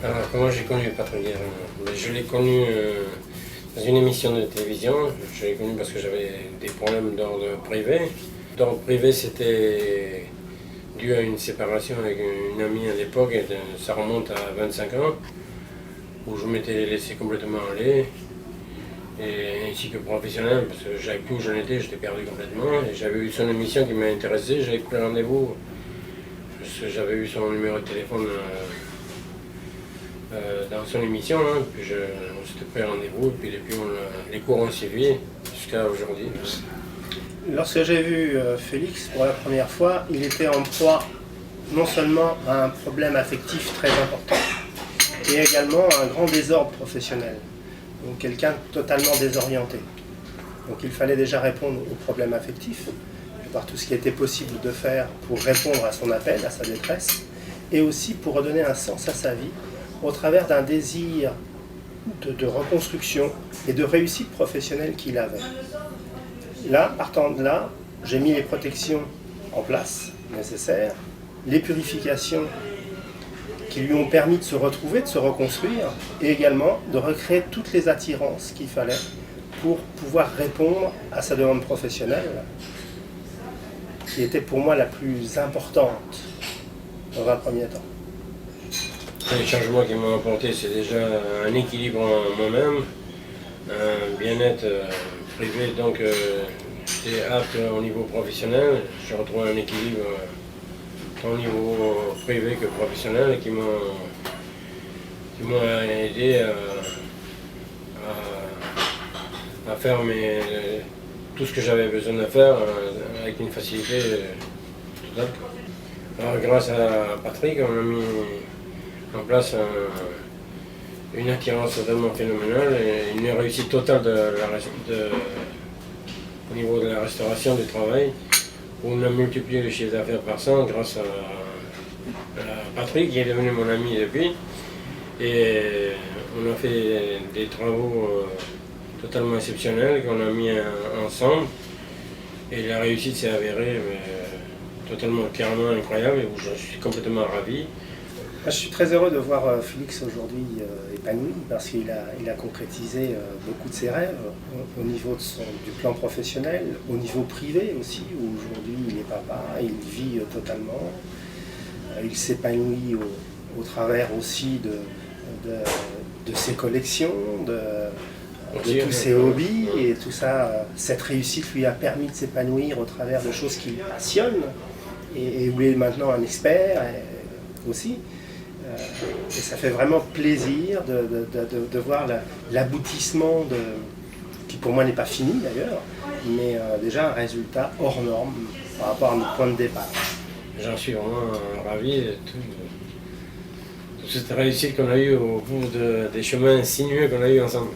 Alors, comment j'ai connu Patrick Guérin? Je l'ai connu dans une émission de télévision. Je l'ai connu parce que j'avais des problèmes d'ordre privé. D'ordre privé, c'était dû à une séparation avec une amie à l'époque, et ça remonte à 25 ans, où je m'étais laissé complètement aller, et ainsi que professionnel, parce que j'avais plus où j'en étais, j'étais perdu complètement. Et j'avais eu son émission qui m'a intéressé, j'avais pris rendez-vous, parce que j'avais eu son numéro de téléphone dans son émission, hein, puis on s'était pris rendez-vous, et puis depuis les cours ont suivi jusqu'à aujourd'hui. Lorsque j'ai vu Félix pour la première fois, il était en proie non seulement à un problème affectif très important, et également à un grand désordre professionnel. Donc quelqu'un totalement désorienté. Donc il fallait déjà répondre au problème affectif, par tout ce qui était possible de faire pour répondre à son appel, à sa détresse, et aussi pour redonner un sens à sa vie au travers d'un désir de reconstruction et de réussite professionnelle qu'il avait. Là, partant de là, j'ai mis les protections en place nécessaires, les purifications qui lui ont permis de se retrouver, de se reconstruire, et également de recréer toutes les attirances qu'il fallait pour pouvoir répondre à sa demande professionnelle, qui était pour moi la plus importante dans un premier temps. Les changements qui m'ont apporté, c'est déjà un équilibre en moi-même, un bien-être privé, donc j'étais apte au niveau professionnel. Je retrouve un équilibre tant au niveau privé que professionnel, et qui m'ont aidé à faire tout ce que j'avais besoin de faire avec une facilité totale. Alors, grâce à Patrick, on a mis en place une attirance totalement phénoménale et une réussite totale au niveau de la restauration du travail, où on a multiplié le chiffre d'affaires par 100 grâce à Patrick, qui est devenu mon ami depuis. Et on a fait des travaux totalement exceptionnels qu'on a mis ensemble, et la réussite s'est avérée totalement, carrément incroyable, et où je suis complètement ravi. Je suis très heureux de voir Félix aujourd'hui épanoui, parce qu'il a concrétisé beaucoup de ses rêves au niveau du plan professionnel, au niveau privé aussi, où aujourd'hui il est papa, il vit totalement, il s'épanouit au travers aussi de ses collections, de tous ses hobbies, et tout ça. Cette réussite lui a permis de s'épanouir au travers de choses qui le passionnent, et où il est maintenant un expert aussi. Et ça fait vraiment plaisir de voir l'aboutissement, qui pour moi n'est pas fini d'ailleurs, mais déjà un résultat hors norme par rapport à notre point de départ. J'en suis vraiment ravi de toute cette réussite qu'on a eue au bout des chemins sinueux qu'on a eus ensemble.